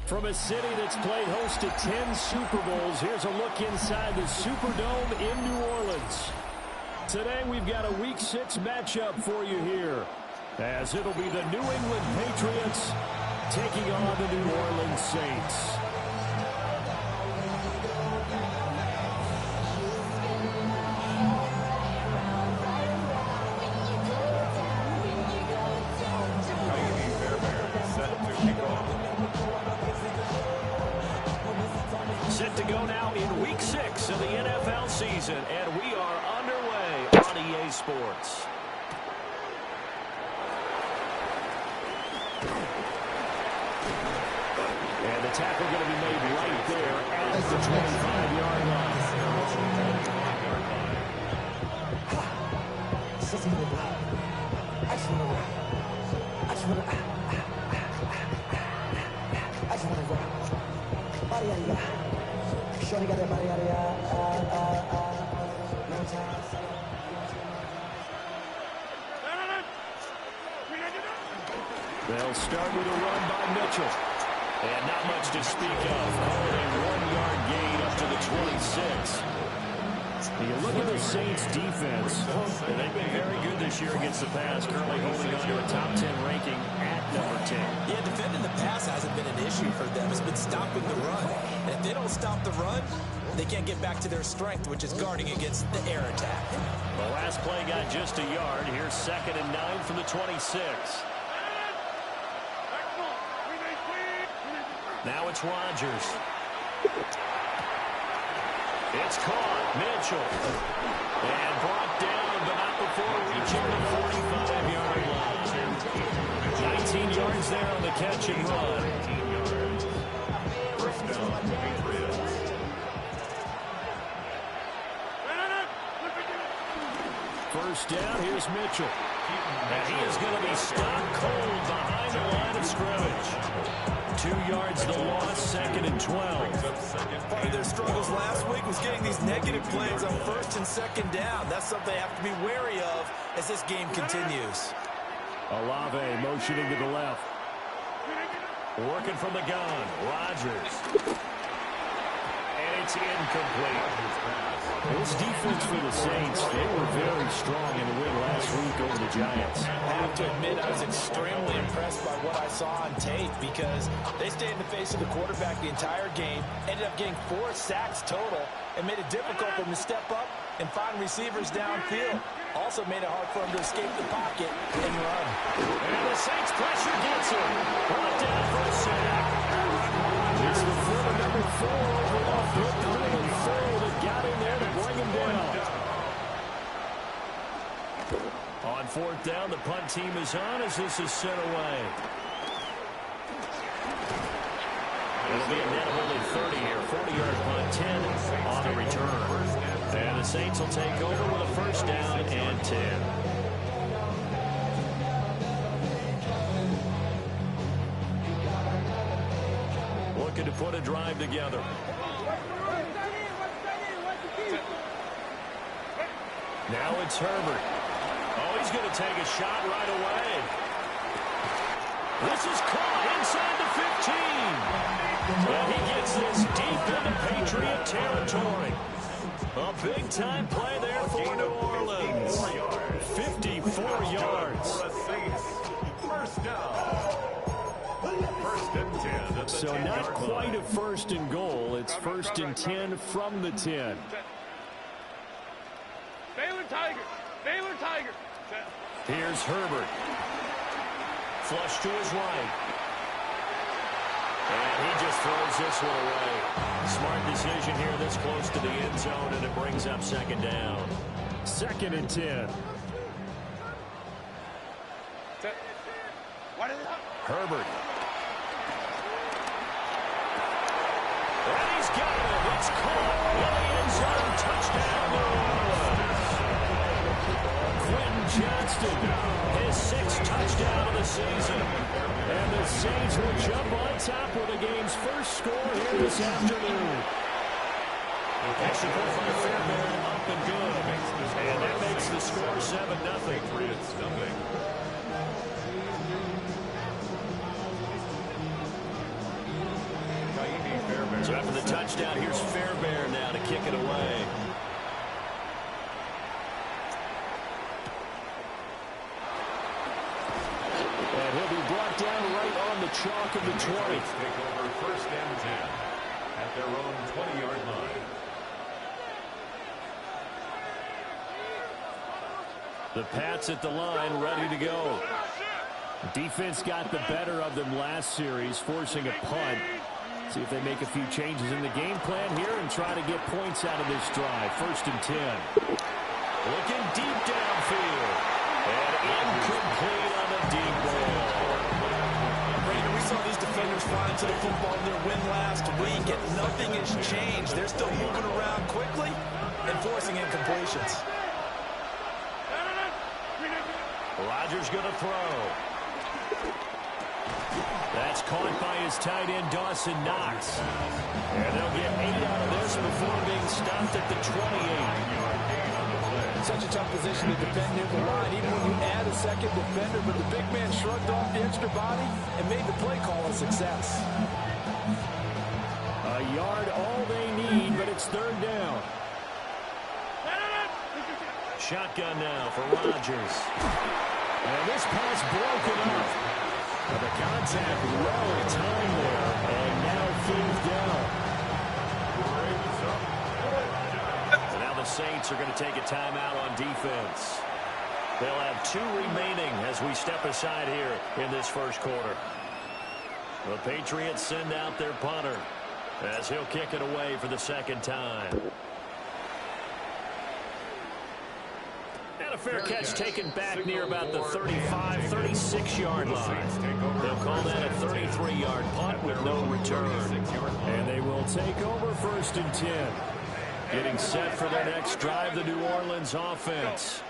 From a city that's played host to 10 Super Bowls, here's a look inside the Superdome in New Orleans. Today we've got a Week 6 matchup for you here, as it'll be the New England Patriots taking on the New Orleans Saints. Set to go now in Week 6 of the NFL season, and we are underway on EA Sports. And the tackle going to be made right there at the 25-yard line. They'll start with a run by Mitchell. And not much to speak of. Only a 1-yard gain up to the 26. You look at the Saints defense, and they've been very good this year against the pass, currently holding on to a top 10 ranking at number 10. Yeah, defending the pass hasn't been an issue for them. It's been stopping the run. And if they don't stop the run, they can't get back to their strength, which is guarding against the air attack. The last play got just a yard. Here's 2nd and 9 from the 26. Now it's Rodgers. It's caught. Mitchell. And brought down, but not before reaching the 45-yard line. 19 yards there on the catch and run. First down, Patriots. First down, here's Mitchell. And he is going to be stopped cold behind the line of scrimmage. 2 yards the loss, 2nd and 12. Part of their struggles last week was getting these negative plays on 1st and 2nd down. That's something they have to be wary of as this game continues. Olave motioning to the left. Working from the gun. Rodgers. And it's incomplete. This defense for the Saints, they were very strong in the win last week over the Giants. I have to admit, I was extremely impressed by what I saw on tape because they stayed in the face of the quarterback the entire game, ended up getting 4 sacks total, and made it difficult for them to step up and find receivers downfield. Also made it hard for them to escape the pocket and run. And the Saints pressure gets him. Brought down for a sack. It's the foot of number 4 overall. That got in there to bring him down. On 4th down, the punt team is on as this is sent away. It'll be a net of only 30 here. 40-yard punt, 10 on the return. And the Saints will take over with a first down and 10. Looking to put a drive together. Now it's Herbert. Oh, he's going to take a shot right away. This is caught inside the 15. Well, he gets this deep into Patriot territory. A big-time play there for New Orleans. 54 yards. First down. First and 10. So not quite a 1st and goal. It's 1st and 10 from the 10. Baylor Tiger. Here's Herbert. Flush to his right. And he just throws this one away. Smart decision here this close to the end zone, and it brings up 2nd down. 2nd and 10. Herbert. And he's got it. It's caught in the end zone. Touchdown, New Orleans. Quentin Johnston, his 6th touchdown of the season. And the Saints will jump on top with the game's first score here this afternoon. Extra point by Fairbairn, up and good. And that makes the score 7-0. So after the touchdown, here's Fairbairn now to kick it away. And he'll be brought down right on the chalk of the 20. Take over first and 10 at their own 20-yard line. The Pats at the line, ready to go. Defense got the better of them last series, forcing a punt. See if they make a few changes in the game plan here and try to get points out of this drive. First and 10. Looking deep downfield. And incomplete on a deep ball. Brandon, we saw these defenders fly into the football in their win last week, and nothing has changed. They're still moving around quickly and forcing incompletions. Rodgers going to throw. That's caught by his tight end, Dawson Knox. And they'll get 8 out of this before being stopped at the 28. Such a tough position to defend near the line, even when you add a second defender, but the big man shrugged off the extra body and made the play call a success. A yard all they need, but it's third down. Shotgun now for Rodgers. And this pass broken up. The contact well timed there, and now fourth down. And now the Saints are going to take a timeout on defense. They'll have 2 remaining as we step aside here in this first quarter. The Patriots send out their punter as he'll kick it away for the second time. And a fair catch taken back near about the 35, 36-yard line. They'll call that a 33-yard punt with no return. And they will take over first and 10. Getting set for their next drive, the New Orleans offense.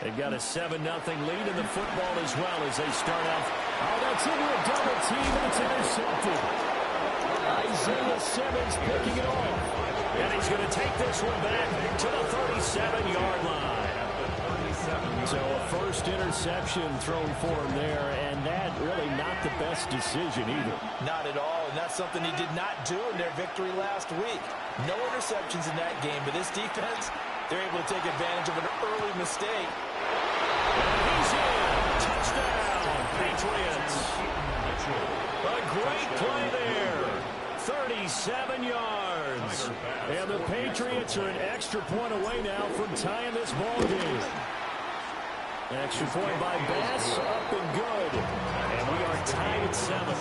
They've got a 7-0 lead in the football as well as they start off. Oh, that's into a double team, and it's intercepted. Isaiah Simmons picking it off. And he's going to take this one back to the 37-yard line. So a first interception thrown for him there, and that really not the best decision either. Not at all, and that's something he did not do in their victory last week. No interceptions in that game, but this defense, they're able to take advantage of an early mistake. And he's in. Touchdown, Patriots. A great play there. 37 yards. And the Patriots are an extra point away now from tying this ball game. Extra point by Bass, up and good. And we are tied at 7.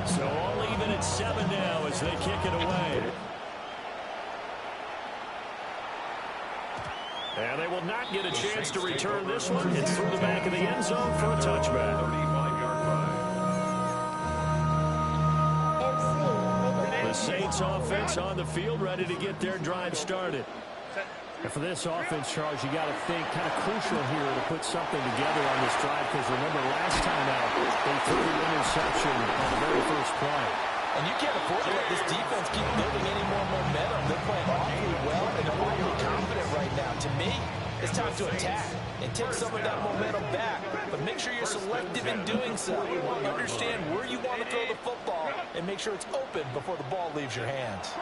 So all even at 7 now as they kick it away. And they will not get a chance to return this one. It's through the back of the end zone for a touchback. 35-yard line. The Saints offense on the field ready to get their drive started. And for this offense, Charles, you got to think kind of crucial here to put something together on this drive, because remember last time out they threw the interception on the very first play. And you can't afford to let this defense keep building any more momentum. They're playing awfully well, and they're awfully confident right now. To me, it's time to attack and take some of that momentum back. But make sure you're selective in doing so. Understand where you want to throw the football and make sure it's open before the ball leaves your hands.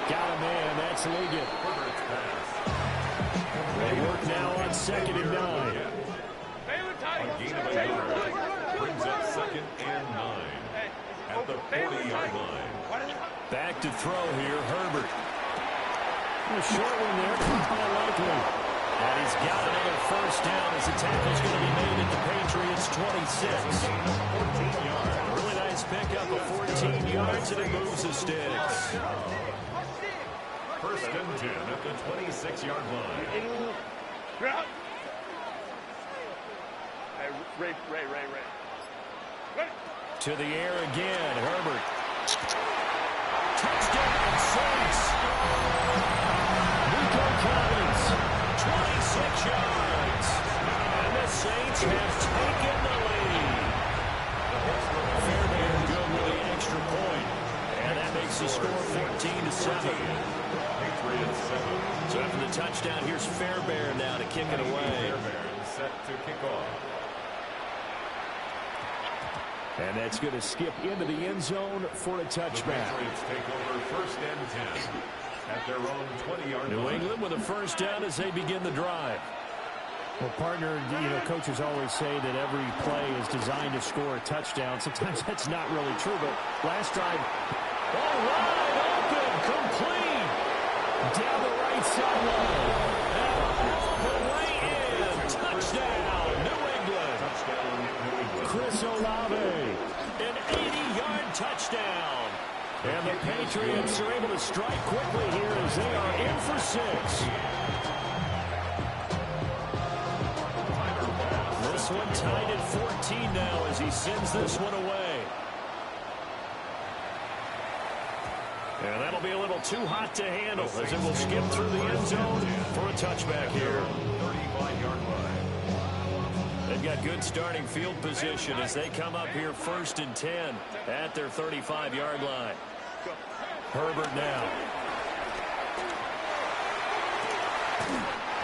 Got a man, that's Ligon. They work now on 2nd and 9. A gain of 8 brings up 2nd and 9 at the 40-yard line. Back to throw here, Herbert. A short one there, caught by Likely. And he's got another first down as the tackle's going to be made at the Patriots' 26. 14 yards. Really nice pickup of 14 yards, and it moves the sticks. First and 10 at the 26-yard line. Ray. To the air again, Herbert. Touchdown, Saints. Nico Collins, 26 yards. And the Saints have taken the lead. Fairbairn good with the extra point. And that makes the score 14-7. Patriots 7. So after the touchdown, here's Fairbairn. Fairbairn now to kick it away. Fairbairn set to kick off. And that's going to skip into the end zone for a touchback. The Patriots take over 1st and 10 at their own 20-yard line. New England with a first down as they begin the drive. Well, partner, coaches always say that every play is designed to score a touchdown. Sometimes that's not really true, but last drive, wide open, complete, down the right sideline, and all the way in, touchdown, New England. Touchdown, New England. Chris Olave, an 80-yard touchdown. And the Patriots are able to strike quickly here as they are in for 6. This one tied at 14 now as he sends this one away. And that'll be a little too hot to handle as it will skip through the end zone for a touchback here. 35-yard line. They've got good starting field position as they come up here 1st and 10 at their 35-yard line. Herbert now.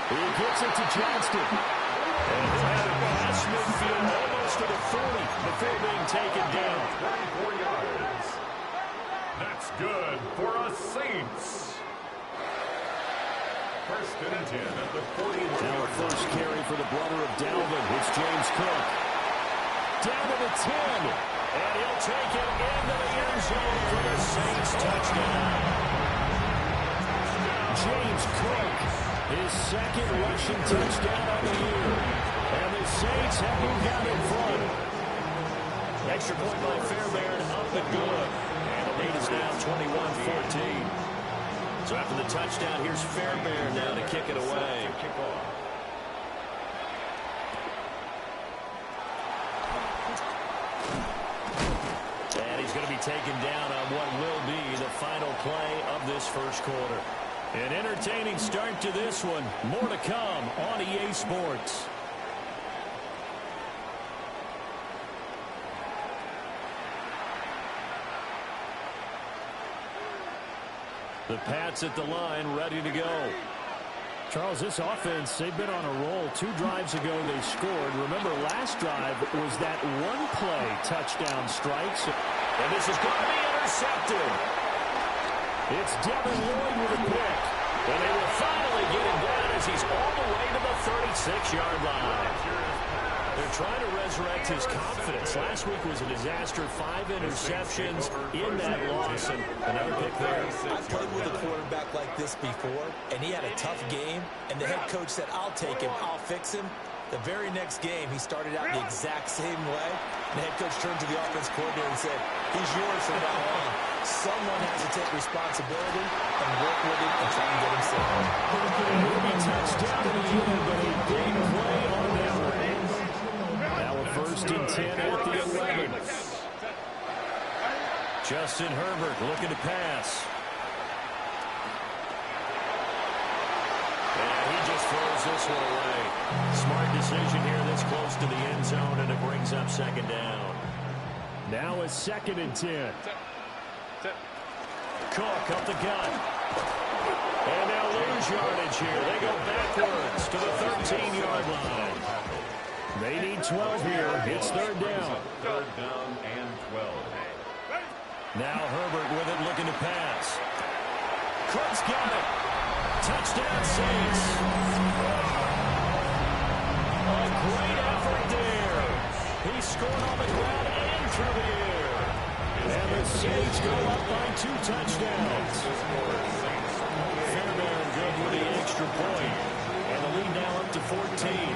He gets it to Johnston. And he'll have it past midfield almost to the 40 before being taken down. 34 yards. That's good for us Saints. 1st and 10 at the 41. Now a first carry for the brother of Dalvin. It's James Cook. Down to the 10. And he'll take it into the end zone for the Saints touchdown. James Cook, his 2nd rushing touchdown of the year. And the Saints have moved out in front. Extra point by Fairbairn, up and good. And the lead is now 21-14. So after the touchdown, here's Fairbairn now to kick it away. And he's going to be taken down on what will be the final play of this first quarter. An entertaining start to this one. More to come on EA Sports. The Pats at the line, ready to go. Charles, this offense, they've been on a roll. 2 drives ago they scored. Remember, last drive was that one-play touchdown strike. And this is going to be intercepted. It's Devin Lloyd with a pick. And they will finally get him down as he's all the way to the 36-yard line. They're trying to resurrect his confidence. Last week was a disaster. 5 interceptions in that loss. And another pick there. I've played with a quarterback like this before, and he had a tough game. And the head coach said, I'll take him. I'll fix him. The very next game, he started out the exact same way. And the head coach turned to the offense coordinator and said, he's yours from now on. Someone has to take responsibility and work with him and try and get him set. He'll be touchdown to the end, but a big play on that one. Now a 1st and 10 at the 11. Justin Herbert looking to pass. And he just throws this one away. Smart decision here this close to the end zone, and it brings up 2nd down. Now a 2nd and 10. Cook up the gut. And they'll lose yardage here. They go backwards to the 13-yard line. They need 12 here. It's 3rd down. 3rd down and 12. Now Herbert with it, looking to pass. Cook's got it. Touchdown Saints. A great effort there. He scored on the ground and through the air. And the Saints go up by 2 touchdowns. Fairbairn good with the extra point. And the lead now up to 14.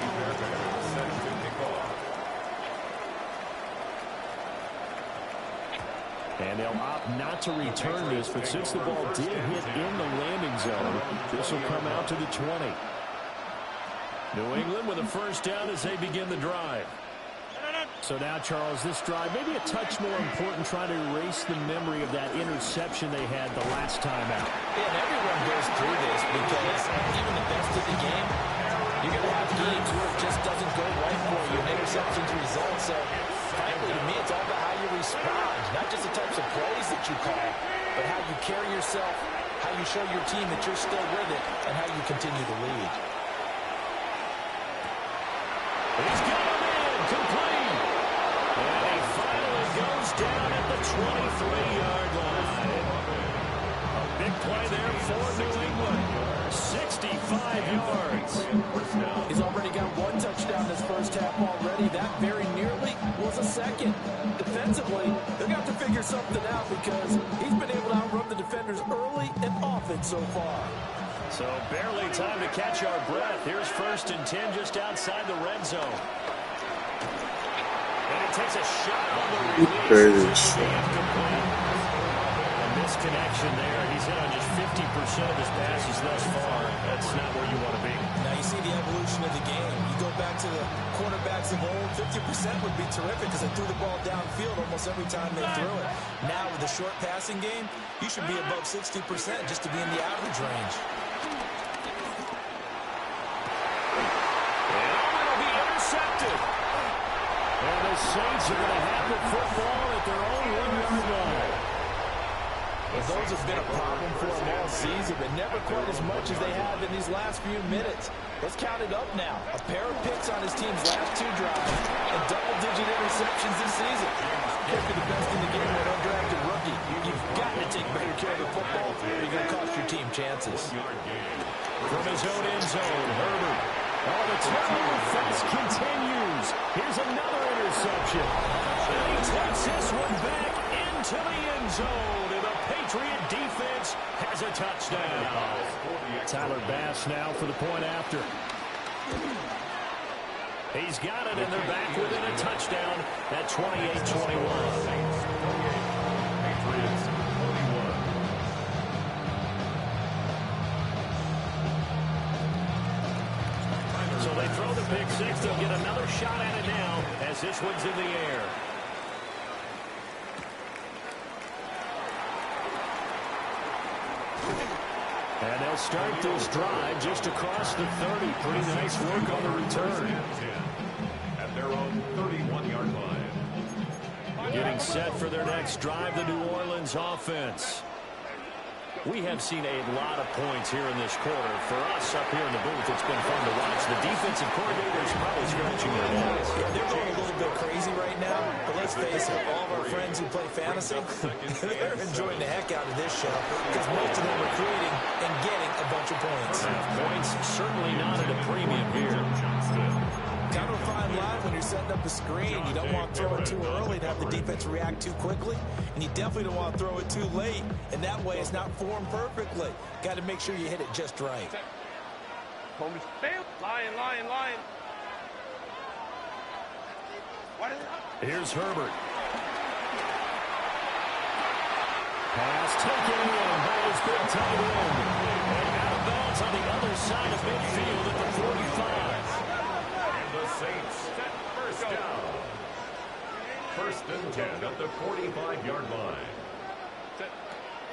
And they'll opt not to return this, but since the ball did hit in the landing zone, this will come out to the 20. New England with a first down as they begin the drive. So now, Charles, this drive maybe a touch more important, trying to erase the memory of that interception they had the last time out. Yeah, and everyone goes through this because even the best of the game, you're going to have games where it just doesn't go right for you. Interceptions result. So, frankly, to me, it's all about how you respond. Not just the types of plays that you call, but how you carry yourself, how you show your team that you're still with it, and how you continue to lead. yards. He's already got one touchdown this first half already. That very nearly was a second. Defensively, they're going to have to figure something out because he's been able to outrun the defenders early and often so far. So barely time to catch our breath. Here's 1st and 10 just outside the red zone. And he takes a shot on the release. A misconnection there. He's hit on just 50% of his passes thus far. That's not where you want to be. Now you see the evolution of the game. You go back to the quarterbacks of old, 50% would be terrific because they threw the ball downfield almost every time they threw it. Now with the short passing game, you should be above 60% just to be in the average range. And it'll be intercepted. And the Saints are going to have the football at their own 1-yard line. Well, those have been a problem for them all season, but never quite as much as they have in these last few minutes. Let's count it up now. A pair of picks on his team's last 2 drives and double-digit interceptions this season. Can't be the best in the game with an undrafted rookie. You've got to take better care of the football or you're going to cost your team chances. From his own end zone, Herbert. Oh, the turnover fest continues. Here's another interception. And he takes this one back into the end zone. And the Patriot defense has a touchdown. Tyler Bass now for the point after. He's got it, and they're back within a touchdown at 28-21. So they throw the pick six. They'll get another shot at it now as this one's in the air. And they'll start this drive just across the 30. Pretty nice work on the return. At their own 31-yard line. Getting set for their next drive, the New Orleans offense. We have seen a lot of points here in this quarter. For us up here in the booth, it's been fun to watch. The defensive coordinators probably scratching their heads. Yeah, they're going a little bit crazy right now, but let's face it, all of our friends who play fantasy, they're enjoying the heck out of this show because most of them are creating and getting a bunch of points. Points certainly not at a premium here. Kind of a fine line when you're setting up a screen. You don't want to throw it too early and have the defense react too quickly, and you definitely don't want to throw it too late, and that way it's not formed perfectly. Got to make sure you hit it just right. Lion. Here's Herbert. Pass taken in by his big tight end. And out of bounds on the other side of midfield at the 45. The Saints, first down. 1st and 10 at the 45-yard line.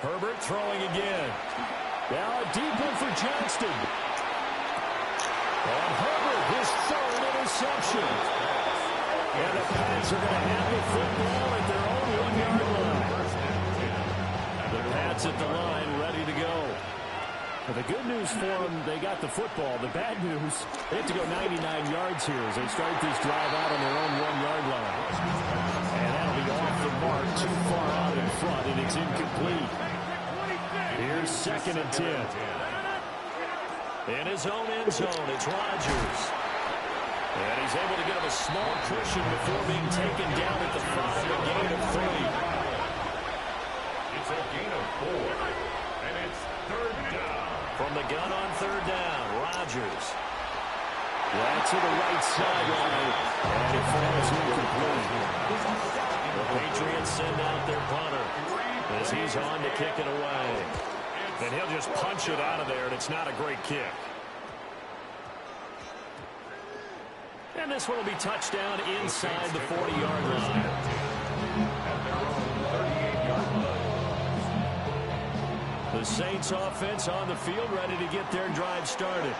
Herbert throwing again. Now a deep one for Johnston. And Herbert, his 3rd interception. And the Pats are going to have the football at their own 1-yard line. The Pats at the line, ready to go. Well, the good news for them, they got the football. The bad news, they have to go 99 yards here as they start this drive out on their own 1-yard line. And that'll be off the mark, too far out in front, and it's incomplete. Here's 2nd and 10. In his own end zone, it's Rodgers. And he's able to get him a small cushion before being taken down at the 5, a gain of 3. It's a gain of 4, and it's 3rd down. From the gun on 3rd down, Rodgers. Right to the right sideline, and it falls incomplete. The Patriots send out their punter as he's on to kick it away. And he'll just punch it out of there, and it's not a great kick. And this one will be touchdown inside the 40-yard line. At their own 38-yard line. The Saints offense on the field, ready to get their drive started.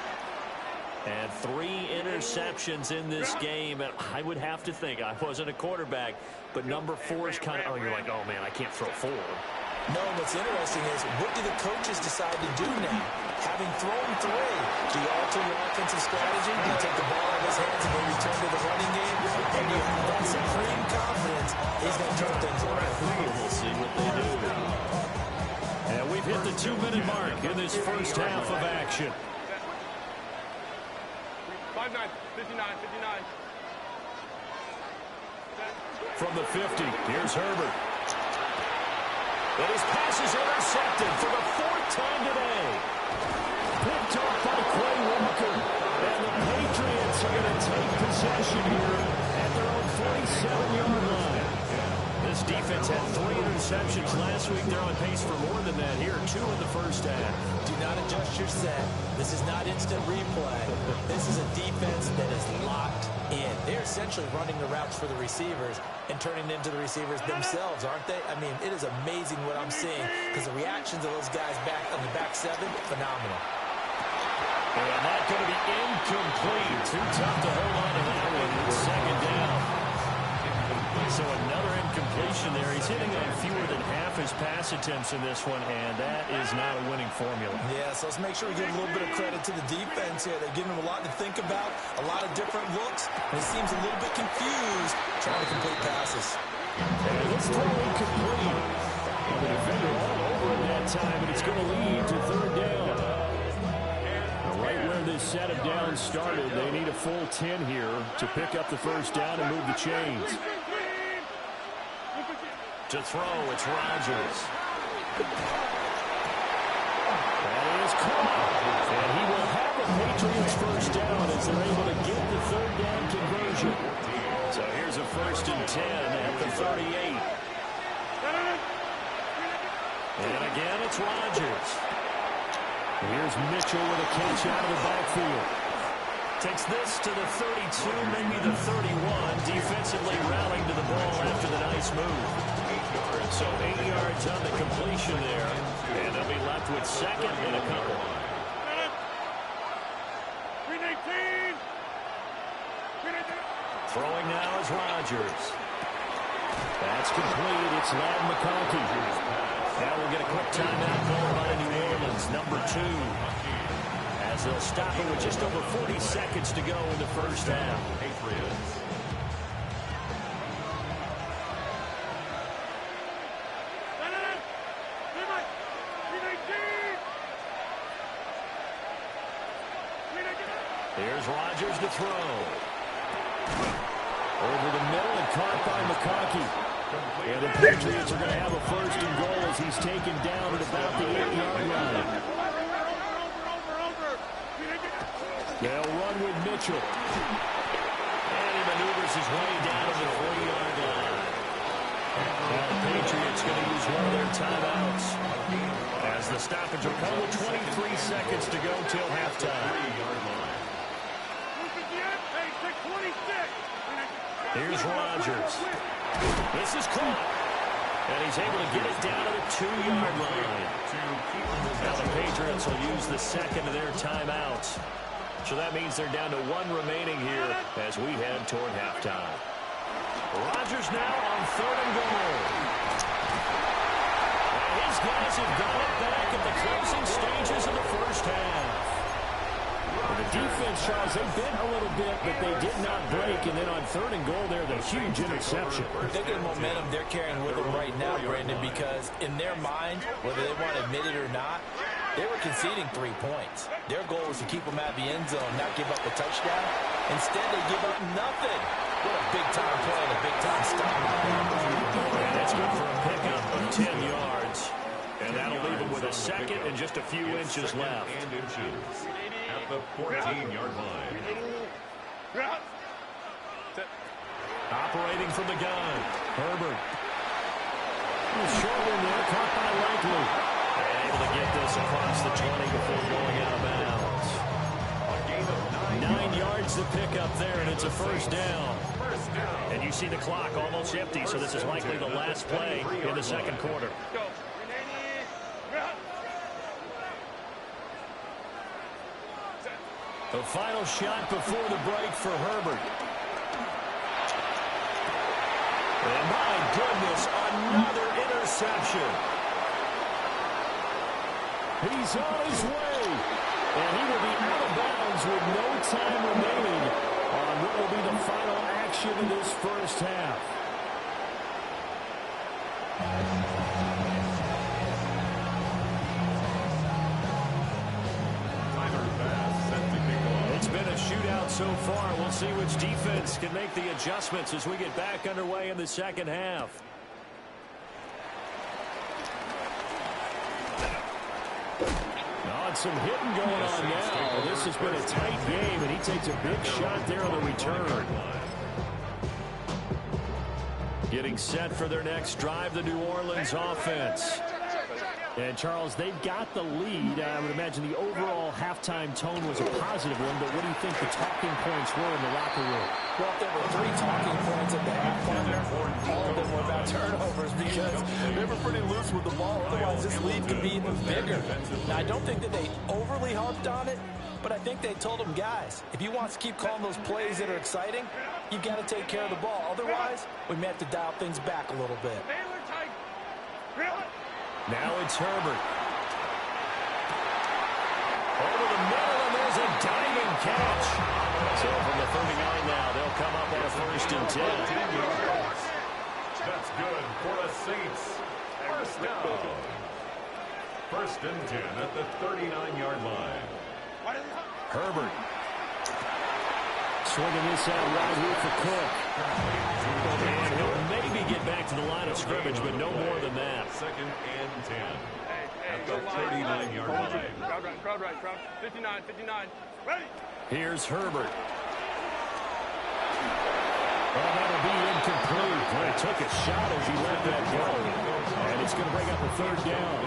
And 3 interceptions in this game. And I would have to think, I wasn't a quarterback, but number 4 is kind of, you're like, oh, man, I can't throw 4. No, what's interesting is, what do the coaches decide to do now? Having thrown 3, do you alter your offensive strategy? Do you take the ball out of his hands and then return to the running game? And you have that supreme confidence, he's going to turn things around. We'll see what they do. And we've hit the 2-minute mark in this first half of action. 59, 59. From the 50, here's Herbert. And his pass is intercepted for the fourth time today. Picked off by Quay Walker. And the Patriots are going to take possession here at their own 47-yard line. This defense had 3 interceptions last week. They're on pace for more than that here. 2 in the first half. Do not adjust your set. This is not instant replay. This is a defense that is locked in. They're essentially running the routes for the receivers and turning it into the receivers themselves, aren't they? I mean, it is amazing what I'm seeing because the reactions of those guys back on the back 7, phenomenal. And that's going to be incomplete. Too tough to hold on to that one. Second down. So another incompletion there. He's hitting on fewer than half his pass attempts in this one, and that is not a winning formula. Yeah, so let's make sure we give a little bit of credit to the defense here. They're giving him a lot to think about, a lot of different looks, and he seems a little bit confused trying to complete passes. And this throw incomplete. The defender all over him that time, and it's going to lead to third down. Right where this set of downs started, they need a full 10 here to pick up the first down and move the chains. To throw, it's Rodgers. That is caught. And he will have the Patriots first down as they're able to get the third down conversion. So here's a 1st and 10 at the 38. And again, it's Rodgers. Here's Mitchell with a catch out of the backfield. Takes this to the 32, maybe the 31. Defensively rallying to the ball after the nice move. So 8 yards on the completion there. And they'll be left with second and a couple. Throwing now is Rodgers. That's complete. It's Ladd McConkey. Now we'll get a quick timeout called by New Orleans, number 2. As they'll stop it with just over 40 seconds to go in the first half. Patriots. Here's Rodgers to throw. Over the middle and caught by McConkey. And the Patriots are going to have a 1st and goal as he's taken down at about the 8-yard line. They'll run with Mitchell. And he maneuvers his way down to the 40-yard line. Now the Patriots going to use one of their timeouts as the stoppage will come with 23 seconds to go till halftime. Here's Rodgers. This is caught. And he's able to get it down to the 2-yard line. Now the Patriots will use the second of their timeouts. So that means they're down to 1 remaining here as we head toward halftime. Rodgers now on 3rd and goal. And his guys have got it back at the closing stages of the first half. The defense, Charles, they bent a little bit, but they did not break. And then on 3rd and goal there, the huge interception. Think of the momentum they're carrying with them right now, Brandon, because in their mind, whether they want to admit it or not, they were conceding 3 points. Their goal was to keep them at the end zone, not give up a touchdown. Instead, they give up nothing. What a big-time play and a big-time stop. That's good for a pickup of 10 yards. And that'll leave them with a second and just a few inches left. And inches at the 14-yard line. Operating from the gun, Herbert. Short one there, caught by Likely. And able to get this across the 20 before going out of bounds. A gain of 9 yards to pick up there, and it's a first down. And you see the clock almost empty, so this is likely the last play in the second quarter. The final shot before the break for Herbert. And my goodness, another interception. He's on his way. And he will be out of bounds with no time remaining on what will be the final action in this first half. It's been a shootout out so far. We'll see which defense can make the adjustments as we get back underway in the second half. Oh, some hitting going on now. This has been a tight game, and he takes a big shot there on the return. Getting set for their next drive, the New Orleans offense. And, Charles, they've got the lead. I would imagine the overall halftime tone was a positive one, but what do you think the talking points were in the locker room? Well, there were 3 talking points at the half, partner. All of them were about turnovers because they were pretty loose with the ball. Otherwise, this lead could be even bigger. Now, I don't think that they overly harped on it, but I think they told them, guys, if you want to keep calling those plays that are exciting, you've got to take care of the ball. Otherwise, we may have to dial things back a little bit. Now it's Herbert. Over the middle, and there's a diving catch. So from the 39 now, they'll come up on a 1st and 10. That's good for the Saints. First down. 1st and 10 at the 39-yard line. Herbert. Swinging this out right here for Cook. And he'll maybe get back to the line of scrimmage, but no more than that. 2nd and 10 at the 39-yard line. Crowd right. 59. Ready. Here's Herbert. Oh, that'll be incomplete. Well, he took a shot as he let that go. And it's going to bring up a 3rd down.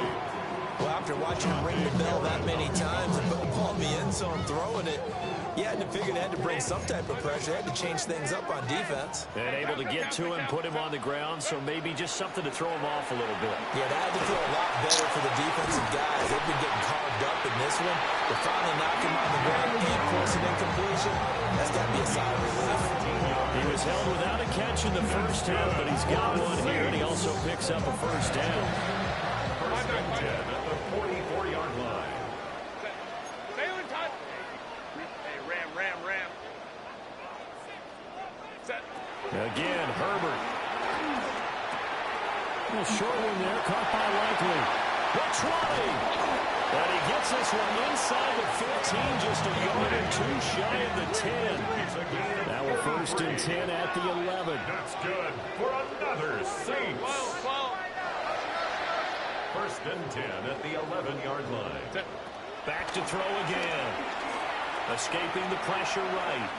Well, after watching him ring the bell that many times and put the ball in the end zone throwing it, you had to figure they had to bring some type of pressure. They had to change things up on defense. And able to get to him, put him on the ground, so maybe just something to throw him off a little bit. Yeah, that had to feel a lot better for the defensive guys. They've been getting carved up in this one. To finally knock him on the ground and force an incompletion, that's got to be a sigh of relief. He was held without a catch in the 1st half, but he's got one here, and he also picks up a 1st down. 1st and 10 at the 44-yard line. Ram. Set. Again, Herbert. A short one there, caught by Likely. The 20. And he gets this one inside the 15, just a yard or 2 shy of the 10. Now we're 1st and 10 at the 11. That's good for another Saints. 1st and 10 at the 11-yard line. Back to throw again. Escaping the pressure right.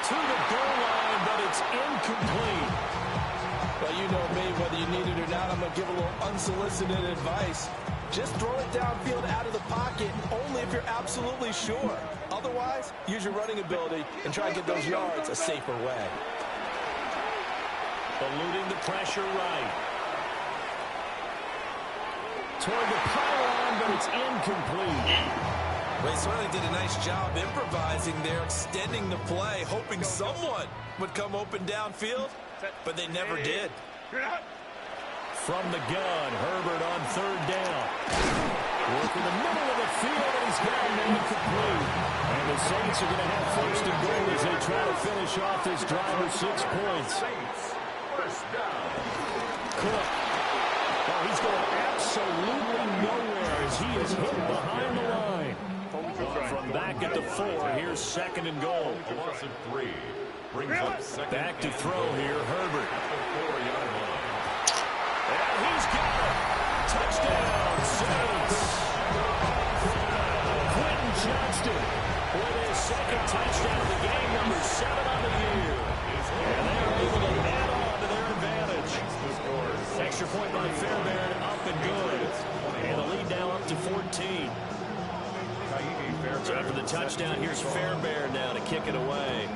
To the goal line, but it's incomplete. Well, you know me, whether you need it or not, I'm going to give a little unsolicited advice. Just throw it downfield out of the pocket, only if you're absolutely sure. Otherwise, use your running ability and try to get those yards a safer way. Eluding the pressure right. Toward the pylon, but it's incomplete. Well, he certainly did a nice job improvising there, extending the play, hoping someone would come open downfield, but they never did. From the gun, Herbert on 3rd down. Working the middle of the field, and he's got an incomplete. And the Saints are going to have 1st and goal as they try to finish off this drive with 6 points. Saints, 1st down. Cook. Oh, he's going absolutely nowhere as he is hit behind the line. From back at the 4, here's 2nd and goal. A loss of 3. Brings up 2nd. Back to throw here, Herbert. At the 4-yard line. And he's got it. Touchdown, Saints. Quentin Johnston with his 2nd touchdown of the game, number 7 on the year. And they are able to add on to their advantage. Extra point by Fairbairn, up and good. And the lead now up to 14. So after the touchdown, here's Fairbairn now to kick it away.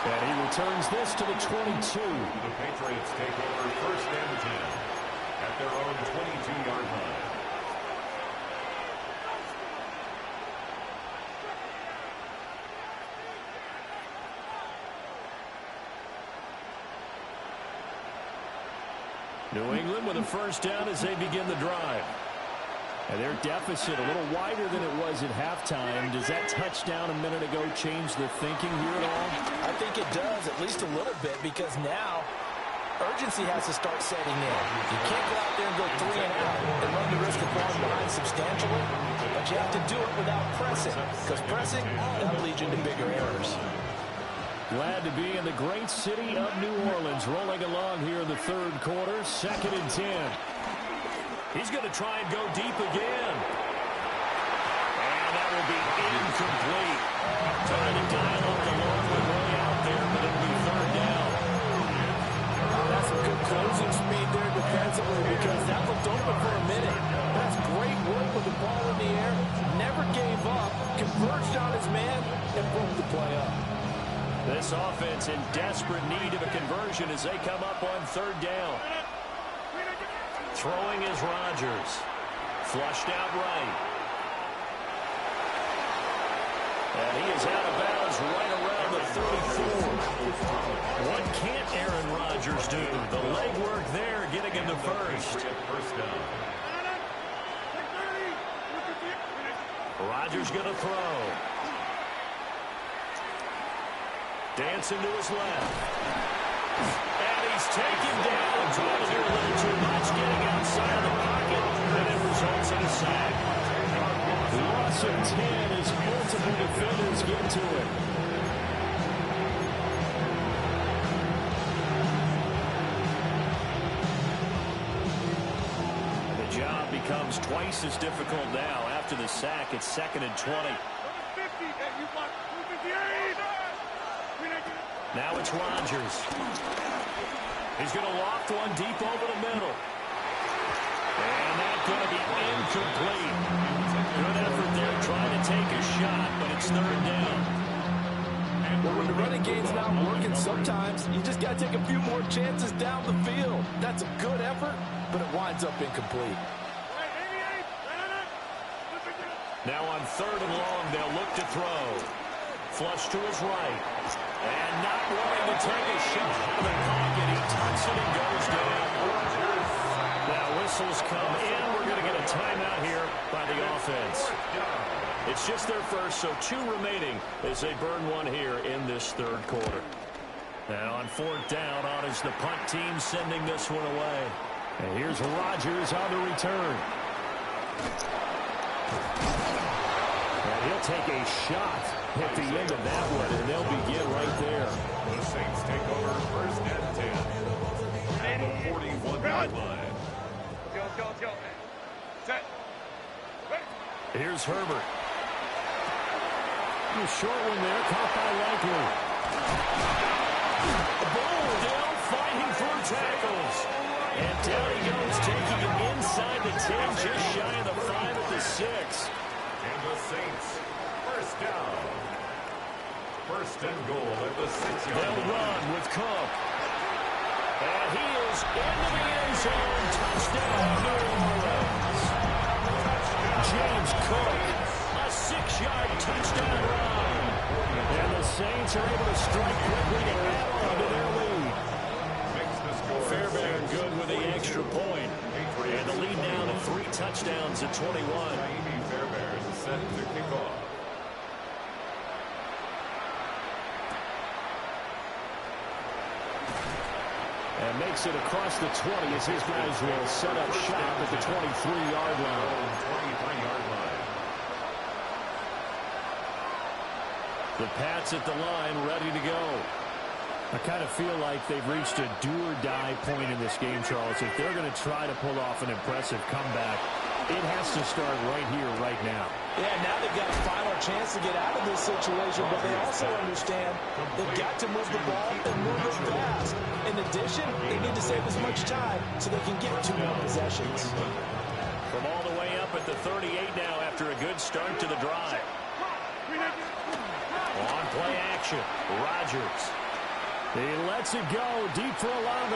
And he returns this to the 22. The Patriots take over 1st and 10 at their own 22-yard line. New England with a 1st down as they begin the drive. And their deficit a little wider than it was at halftime. Does that touchdown a minute ago change the thinking here at all? I think it does, at least a little bit, because now urgency has to start setting in. You can't go out there and go 3 and out and run the risk of falling behind substantially, but you have to do it without pressing, because pressing, that'll lead you into bigger errors. Glad to be in the great city of New Orleans, rolling along here in the third quarter, 2nd and 10. He's going to try and go deep again. And that will be incomplete. Trying to dial up the long way out there, but it'll be 3rd down. That's some good closing speed there defensively, because that looked open for a minute. That's great work with the ball in the air. Never gave up, converged on his man, and broke the play up. This offense in desperate need of a conversion as they come up on 3rd down. Throwing is Rodgers. Flushed out right. And he is out of bounds right around the 34. What can't Aaron Rodgers do? The legwork there getting him to first. Rodgers going to throw. Dancing to his left. And he's taken down. Trying to do a little too much, getting outside of the pocket, and it results in a sack. Loss of 10 as multiple defenders get to it. The job becomes twice as difficult now. After the sack, it's 2nd and 20. Now it's Rodgers. He's going to loft one deep over the middle. And that's going to be incomplete. Good effort there trying to take a shot, but it's 3rd down. Well, when the running game's not working, sometimes you just got to take a few more chances down the field. That's a good effort, but it winds up incomplete. Now on 3rd and long, they'll look to throw. Flush to his right. And not wanting to take a shot out of the pocket. He tucks it and goes down. Now whistles come in. We're going to get a timeout here by the offense. It's just their first, so 2 remaining as they burn one here in this 3rd quarter. And on 4th down, on is the punt team sending this one away. And here's Rodgers on the return. And he'll take a shot at the end of that one, and they'll begin right there. The Saints take over 1st and 10 at the 41-yard line. Let's go. Set. Ready. Here's Herbert. A short one there, caught by Likely. Ball down, fighting through tackles. And down he goes, taking it inside the 10, just shy of the 5 at the 6. And the Saints, 1st down. 1st and goal at the 6-yard line. They'll run with Cook. And he is into the end zone. Touchdown, New Orleans. James Cook, a 6-yard touchdown run. And the Saints are able to strike quickly to add on to their lead. Fairbairn good with the extra point. And the lead now to 3 touchdowns at 21. Fairbairn is set to kick off. And makes it across the 20 as his guys will set up shop at the 23-yard line. 23-yard line. The Pats at the line, ready to go. I kind of feel like they've reached a do-or-die point in this game, Charles. If they're going to try to pull off an impressive comeback, it has to start right here, right now. Yeah, now they've got a final chance to get out of this situation, but they also understand they've got to move the ball and move it fast. In addition, they need to save as much time so they can get 2 more possessions. From all the way up at the 38 now after a good start to the drive. On play action, Rodgers. He lets it go deep for Olave.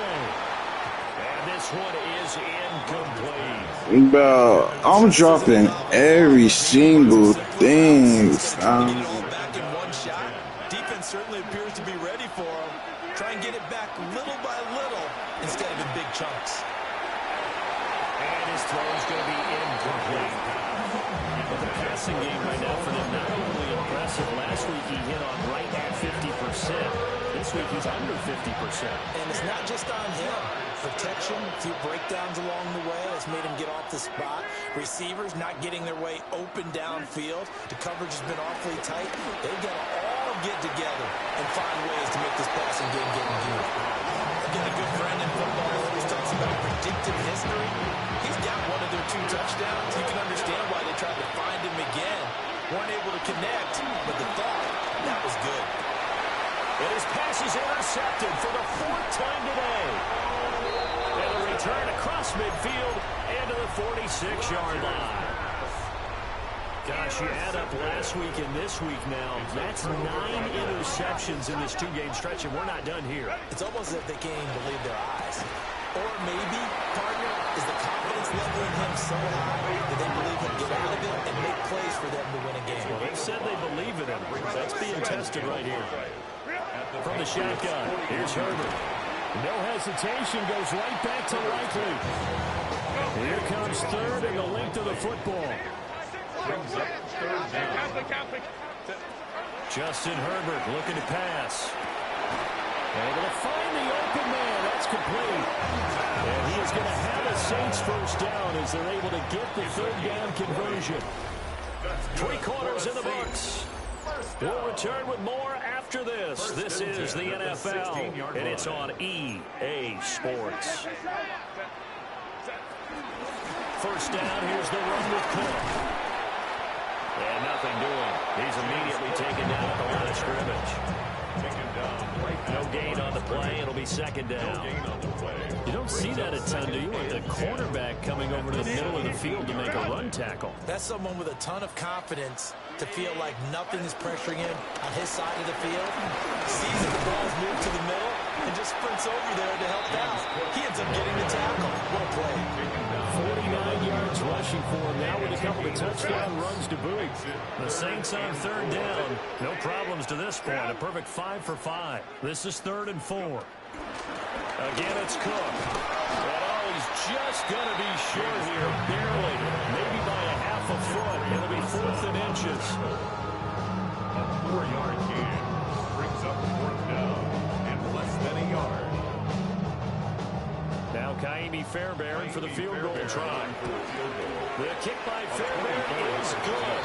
And this one is incomplete. Bro, I'm dropping every single thing. Back in one shot. Defense certainly appears to be ready for him. Try and get it back little by little instead of in big chunks. And his throw is going to be incomplete. But the passing game right now for them not only impressive. Last week he hit on right at 50%. This week he's under 50%. And it's not just on him. Protection, a few breakdowns along the way has made him get off the spot. Receivers not getting their way open downfield. The coverage has been awfully tight. They've got to all get together and find ways to make this passing game get in gear. Again, a good friend in football always talks about predictive history. He's got one of their 2 touchdowns. You can understand why they tried to find him again. Weren't able to connect, but the thought, that was good. And his pass is intercepted for the 4th time today. And a return across midfield and to the 46-yard line. Gosh, you add up last week and this week now. That's 9 interceptions in this 2-game stretch, and we're not done here. It's almost as if they can't even believe their eyes. Or maybe, partner, is the confidence level in him so high that they believe he'll get out of it and make plays for them to win a game. Well, they said they believe in him. That's being tested right here. From the shotgun, here's Herbert. No hesitation, goes right back to Likely. Here comes 3rd and the length of the football. Justin Herbert looking to pass. Able to find the open man. That's complete. And he is going to have a Saints first down as they're able to get the 3rd down conversion. 3 quarters in the books. We'll return with more after this. This is the NFL, and it's on EA Sports. First down, here's the run with Cook. And nothing doing. He's immediately taken down at the line of scrimmage. No gain on the play. It'll be 2nd down. You don't see that a ton, do you? With the cornerback coming over to the middle of the field to make a run tackle. That's someone with a ton of confidence to feel like nothing is pressuring him on his side of the field. Sees that the ball's moved to the middle and just sprints over there to help out. He ends up getting the tackle. What a play. 49 yards rushing for him now with a couple of touchdown runs to boot. The Saints on 3rd down. No problems to this point. A perfect 5 for 5. This is 3rd and 4. Again, it's Cook. And he's just going to be short here, barely. Maybe by a half a foot. It'll be 4th and inches. A 4-yard gain brings up 4th down and less than a yard. Now Kaimi Fairbairn for the field goal try. The kick by Fairbairn is good.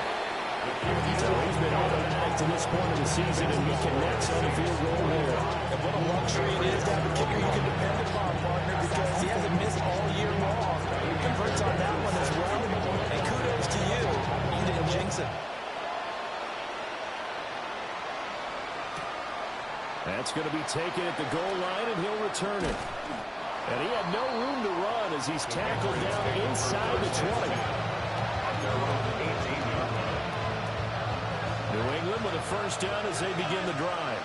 So he's been automatic to this point of the season, and he connects on the field goal there. And what a luxury it is to have a kicker you can depend upon, partner, because he hasn't missed all year long. He converts on that one as well. And kudos to you. You didn't jinx it. That's going to be taken at the goal line, and he'll return it. And he had no room to run as he's tackled down inside the 20. New England with a first down as they begin the drive.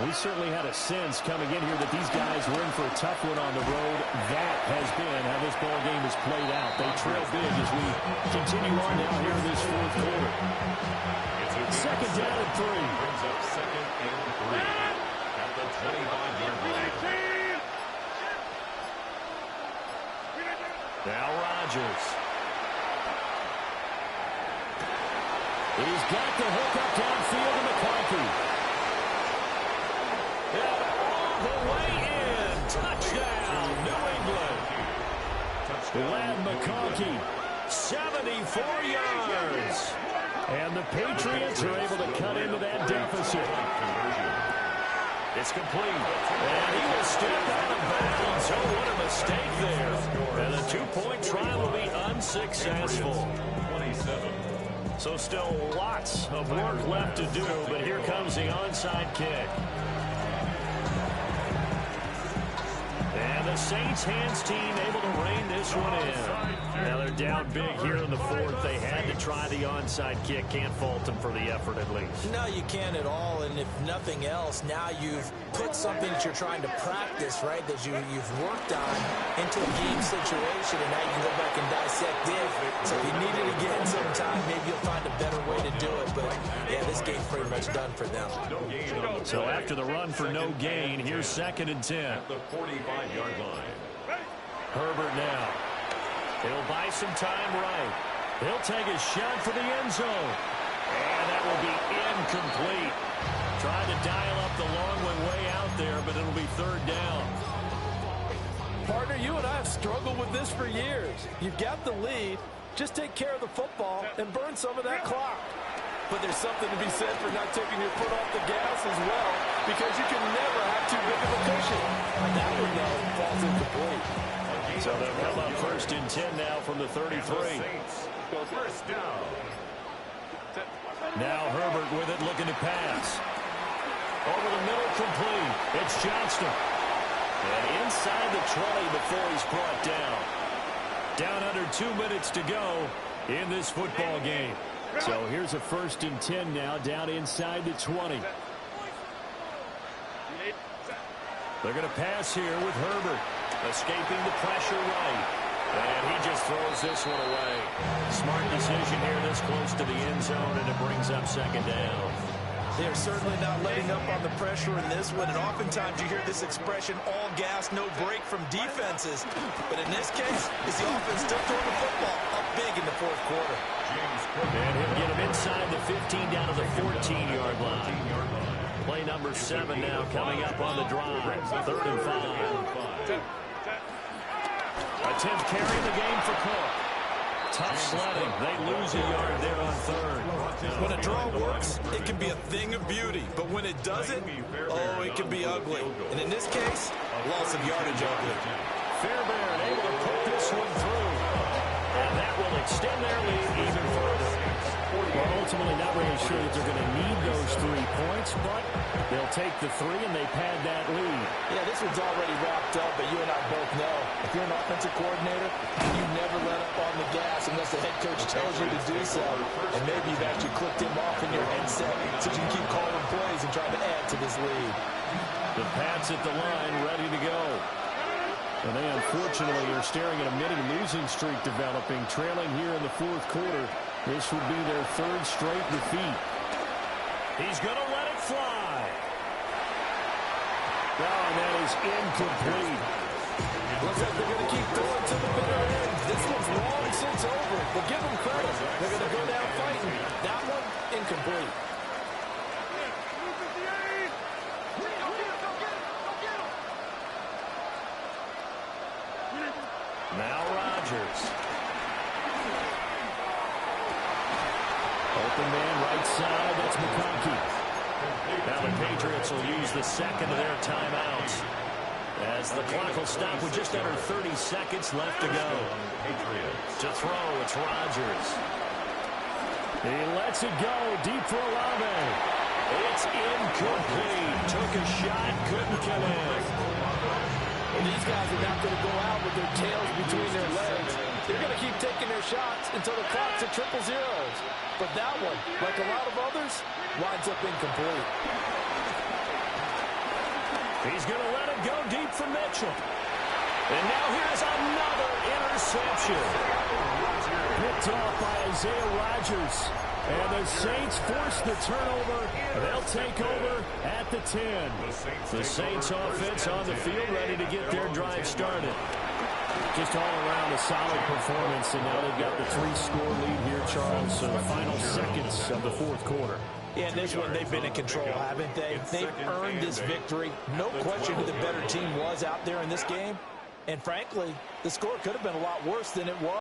We certainly had a sense coming in here that these guys were in for a tough one on the road. That has been how this ball game has played out. They trail big as we continue on now here in this 4th quarter. 2nd down and 3. Brings up 2nd and 3 at the 25-yard line. Now Rodgers. He's got the hook up downfield to McConkey. And all the way in. Touchdown, New England. Lad McConkey, 74 yards. And the Patriots are able to cut into that deficit. It's complete. And he will step out of bounds. Oh, what a mistake there. And the 2-point try will be unsuccessful. 27. So still lots of work left to do, but here comes the onside kick. And the Saints hands team able to rein this one in. Now they're down big here in the 4th. They had to try the onside kick. Can't fault them for the effort at least. No, you can't at all. And if nothing else, now you've put something that you're trying to practice, right, that you've worked on into a game situation, and now you can go back and dissect it. So if you need it again sometime, maybe you'll find a better way to do it. But, yeah, this game's pretty much done for them. So after the run for no gain, here's 2nd and 10. At the 45-yard line. Herbert now. He'll buy some time right. He'll take a shot for the end zone. And that will be incomplete. Trying to dial up the long way out there, but it'll be third down. Partner, you and I have struggled with this for years. You've got the lead. Just take care of the football and burn some of that clock. But there's something to be said for not taking your foot off the gas as well, because you can never have too big of a cushion. That one, though, falls incomplete. So they'll come up first and 10 now from the 33. First down. Now Herbert with it, looking to pass. Over the middle, complete. It's Johnston. And inside the 20 before he's brought down. Down under 2 minutes to go in this football game. So here's a first and 10 now, down inside the 20. They're going to pass here with Herbert. Escaping the pressure right. And he just throws this one away. Smart decision here this close to the end zone, and it brings up second down. They are certainly not letting up on the pressure in this one, and oftentimes you hear this expression, all gas, no break from defenses. But in this case, it's the offense still throwing the football up big in the fourth quarter. And he'll get him inside the 15 down to the 14-yard line. Play number 7 now coming up on the drive. 3rd and 5. Attempt carrying the game for Cook. Tough sledding. They lose a yard there on 3rd. When a draw works, it can be a thing of beauty. But when it doesn't, oh, it can be ugly. And in this case, loss of yardage ugly. Fairbairn able to put this one through. And that will extend their lead even further. Well, ultimately not really sure that they're going to need those 3 points, but they'll take the 3 and they pad that lead. Yeah, this one's already wrapped up, but you and I both know if you're an offensive coordinator, you never let up on the gas unless the head coach tells you to do so. And maybe you've actually clicked him off in your headset so you can keep calling plays and trying to add to this lead. The Pats at the line, ready to go. And they unfortunately are staring at a mini losing streak developing, trailing here in the fourth quarter. This would be their 3rd straight defeat. He's going to let it fly. Oh, and that is incomplete. Looks like they're going to keep throwing to the bitter end. This one's long since over, but give them credit. They're going to go down fighting. That one, incomplete. Now Rodgers. Open man right side, that's McConkey. Now the Patriots will use the second of their timeouts as the clock will stop with just under 30 seconds left to go. To throw, it's Rodgers. He lets it go deep for Olave. It's incomplete. Took a shot, couldn't come in. And these guys are not going to go out with their tails between their legs. They're going to keep taking their shots until the clock's at 0-0. But that one, like a lot of others, winds up incomplete. He's going to let it go deep for Mitchell. And now here's another interception. Picked off by Isaiah Rodgers. And the Saints force the turnover. They'll take over at the 10. The Saints offense on the field ready to get their drive started. Just all around a solid performance, and now they've got the 3-score lead here, Charles. So the final seconds of the fourth quarter. Yeah, in this one, they've been in control, haven't they? They've earned this victory. No question who the better team was out there in this game. And frankly, the score could have been a lot worse than it was.